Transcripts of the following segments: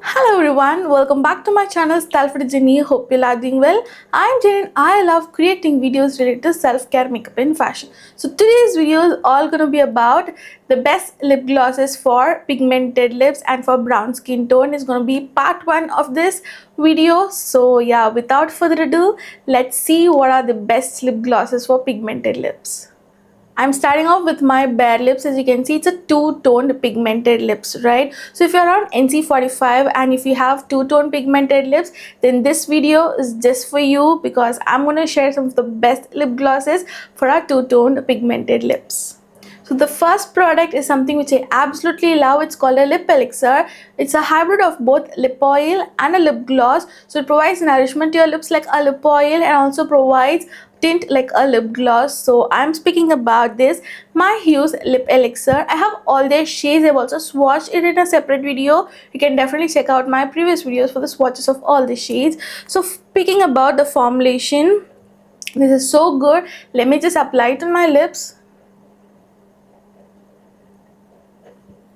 Hello everyone, welcome back to my channel Style for Jenny. Hope you are doing well. I'm Jenny and I love creating videos related to self-care, makeup and fashion. So today's video is all gonna be about the best lip glosses for pigmented lips and for brown skin tone. Is gonna be part 1 of this video. So yeah, without further ado, let's see what are the best lip glosses for pigmented lips. I'm starting off with my bare lips. As you can see, it's a two-toned pigmented lips, right? So if you're on NC45 and if you have two-tone pigmented lips, then this video is just for you because I'm going to share some of the best lip glosses for our two-toned pigmented lips. So the first product is something which I absolutely love. It's called a lip elixir. It's a hybrid of both lip oil and a lip gloss. So it provides nourishment to your lips like a lip oil and also provides tint like a lip gloss. So I'm speaking about this My Hues lip elixir. I have all their shades. I've also swatched it in a separate video. You can definitely check out my previous videos for the swatches of all the shades. So speaking about the formulation, this is so good. Let me just apply it on my lips.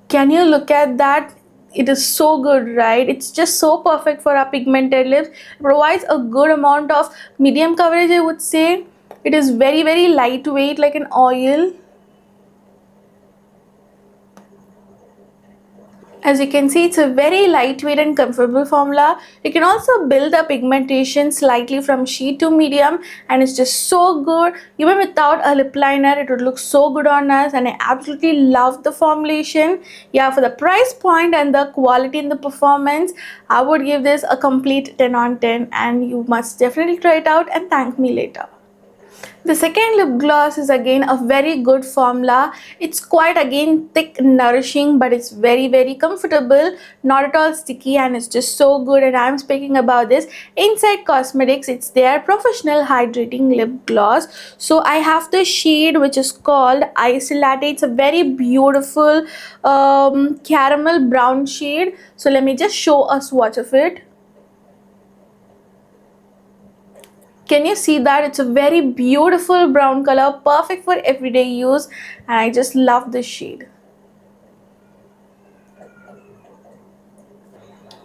Can you look at that? It is so good, right? It's just so perfect for our pigmented lips. It provides a good amount of medium coverage, I would say. It is very lightweight like an oil. As you can see, it's a very lightweight and comfortable formula. You can also build the pigmentation slightly from sheet to medium and it's just so good. Even without a lip liner, it would look so good on us and I absolutely love the formulation. Yeah, for the price point and the quality and the performance, I would give this a complete 10 on 10 and you must definitely try it out and thank me later. The second lip gloss is again a very good formula. It's quite again thick, nourishing, but it's very comfortable, not at all sticky, and it's just so good. And I'm speaking about this Inside Cosmetics. It's their professional hydrating lip gloss. So I have the shade which is called Ice Latte. It's a very beautiful caramel brown shade. So let me just show a swatch of it. Can you see that? It's a very beautiful brown color, perfect for everyday use, and I just love this shade.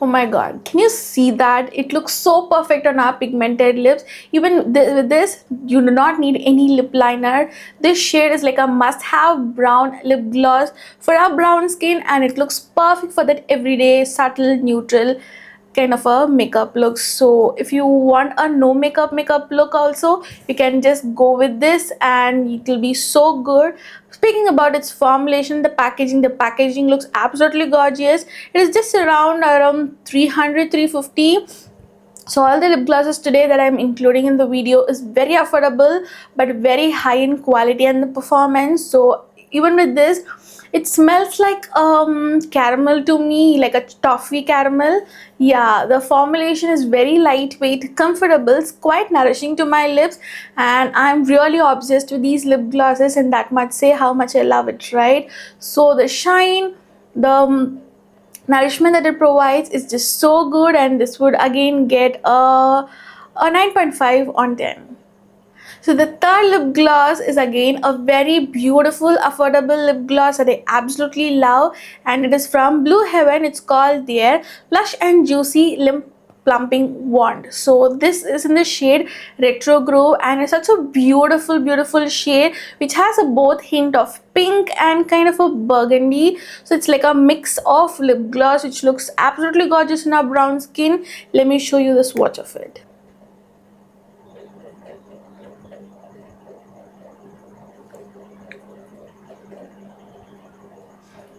Oh my god, can you see that? It looks so perfect on our pigmented lips. Even with this, you do not need any lip liner. This shade is like a must-have brown lip gloss for our brown skin, and it looks perfect for that everyday subtle neutral kind of a makeup look. So if you want a no makeup look also, you can just go with this and it will be so good. Speaking about its formulation, the packaging looks absolutely gorgeous. It is just around 300-350. So all the lip glosses today that I'm including in the video is very affordable but very high in quality and the performance. So even with this, it smells like caramel to me, like a toffee caramel. Yeah, the formulation is very lightweight, comfortable, it's quite nourishing to my lips, and I'm really obsessed with these lip glosses, and that much say how much I love it, right? So the shine, the nourishment that it provides is just so good, and this would again get a 9.5 on 10. So the third lip gloss is again a very beautiful affordable lip gloss that I absolutely love, and it is from Blue Heaven. It's called their Plush and Juicy Lip Plumping Wand. So this is in the shade Retro Groove, and it's such a beautiful shade which has a both hint of pink and kind of a burgundy. So it's like a mix of lip gloss which looks absolutely gorgeous in our brown skin. Let me show you the swatch of it.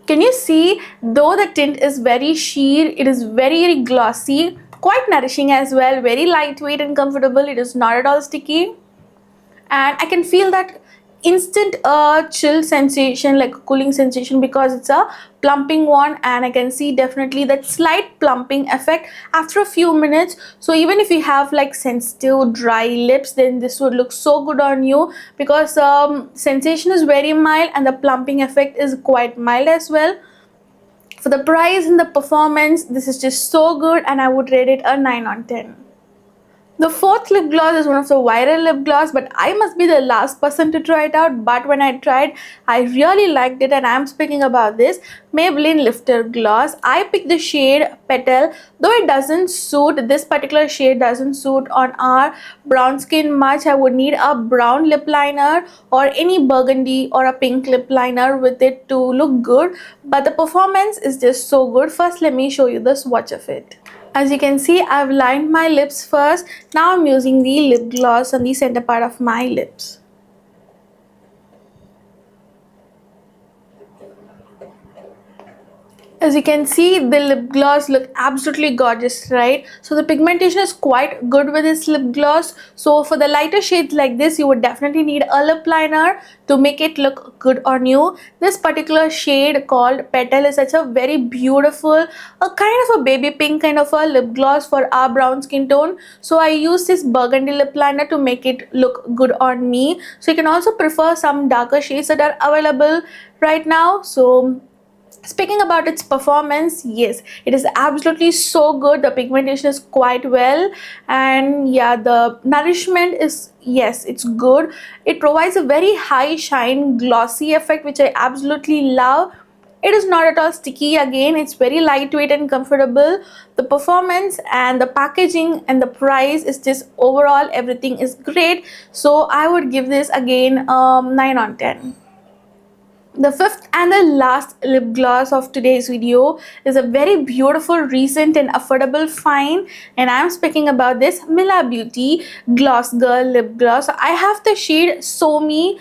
Can you see, though the tint is very sheer, it is very glossy, quite nourishing as well, very lightweight and comfortable. It is not at all sticky, and I can feel that instant chill sensation, like a cooling sensation, because it's a plumping one, and I can see definitely that slight plumping effect after a few minutes. So even if you have like sensitive dry lips, then this would look so good on you because sensation is very mild and the plumping effect is quite mild as well. For the price and the performance, this is just so good, and I would rate it a 9 on 10. The fourth lip gloss is one of the viral lip gloss, but I must be the last person to try it out. But when I tried, I really liked it, and I'm speaking about this Maybelline Lifter Gloss. I picked the shade Petal, though it doesn't suit, this particular shade doesn't suit on our brown skin much. I would need a brown lip liner or any burgundy or a pink lip liner with it to look good. But the performance is just so good. First, let me show you the swatch of it. As you can see, I've lined my lips first. Now I'm using the lip gloss on the center part of my lips. As you can see, the lip gloss look absolutely gorgeous, right? So the pigmentation is quite good with this lip gloss. So for the lighter shades like this, you would definitely need a lip liner to make it look good on you. This particular shade called Petal is such a very beautiful, a kind of a baby pink kind of a lip gloss for our brown skin tone. So I use this burgundy lip liner to make it look good on me. So you can also prefer some darker shades that are available right now. So speaking about its performance, yes, it is absolutely so good. The pigmentation is quite well, and yeah, the nourishment is, yes, it's good. It provides a very high shine glossy effect, which I absolutely love. It is not at all sticky. Again, it's very lightweight and comfortable. The performance and the packaging and the price is just, overall everything is great. So I would give this again 9 on 10. The fifth and the last lip gloss of today's video is a very beautiful, recent and affordable find, and I'm speaking about this Mila Beauty Gloss Girl lip gloss. I have the shade So Me.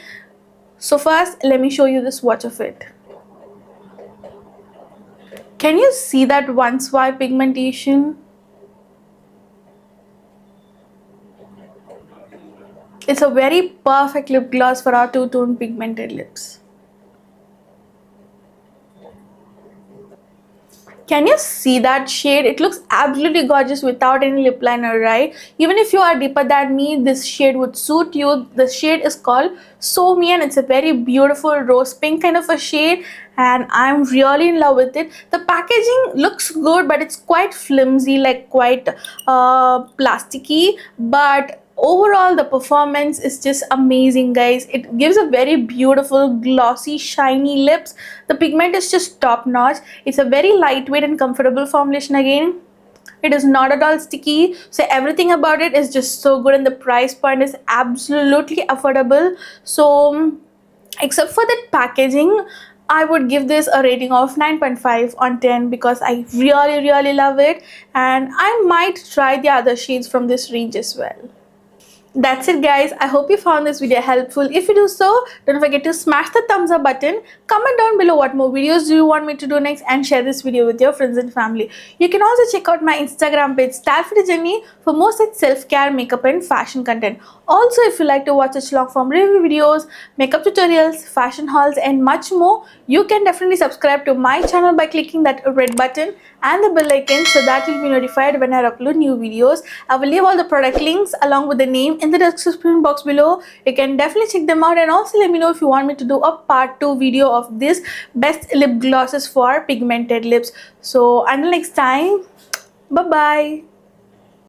So first, let me show you the swatch of it. Can you see that one swipe pigmentation? It's a very perfect lip gloss for our two-tone pigmented lips. Can you see that shade? It looks absolutely gorgeous without any lip liner, right? Even if you are deeper than me, this shade would suit you. The shade is called So Me, and it's a very beautiful rose pink kind of a shade, and I'm really in love with it. The packaging looks good, but it's quite flimsy, like quite plasticky, but overall the performance is just amazing, guys. It gives a very beautiful glossy shiny lips. The pigment is just top notch. It's a very lightweight and comfortable formulation. Again, it is not at all sticky, so everything about it is just so good, and the price point is absolutely affordable. So except for that packaging, I would give this a rating of 9.5 on 10 because I really love it, and I might try the other shades from this range as well. That's it, guys. I hope you found this video helpful. If you do so, don't forget to smash the thumbs up button. Comment down below what more videos do you want me to do next, and share this video with your friends and family. You can also check out my Instagram page Style for the Journey for more such self-care, makeup and fashion content. Also, if you like to watch such long form review videos, makeup tutorials, fashion hauls and much more, you can definitely subscribe to my channel by clicking that red button and the bell icon, so that you'll be notified when I upload new videos. I will leave all the product links along with the name in the description box below. You can definitely check them out, and also let me know if you want me to do a part 2 video of this best lip glosses for pigmented lips. So until next time, bye bye.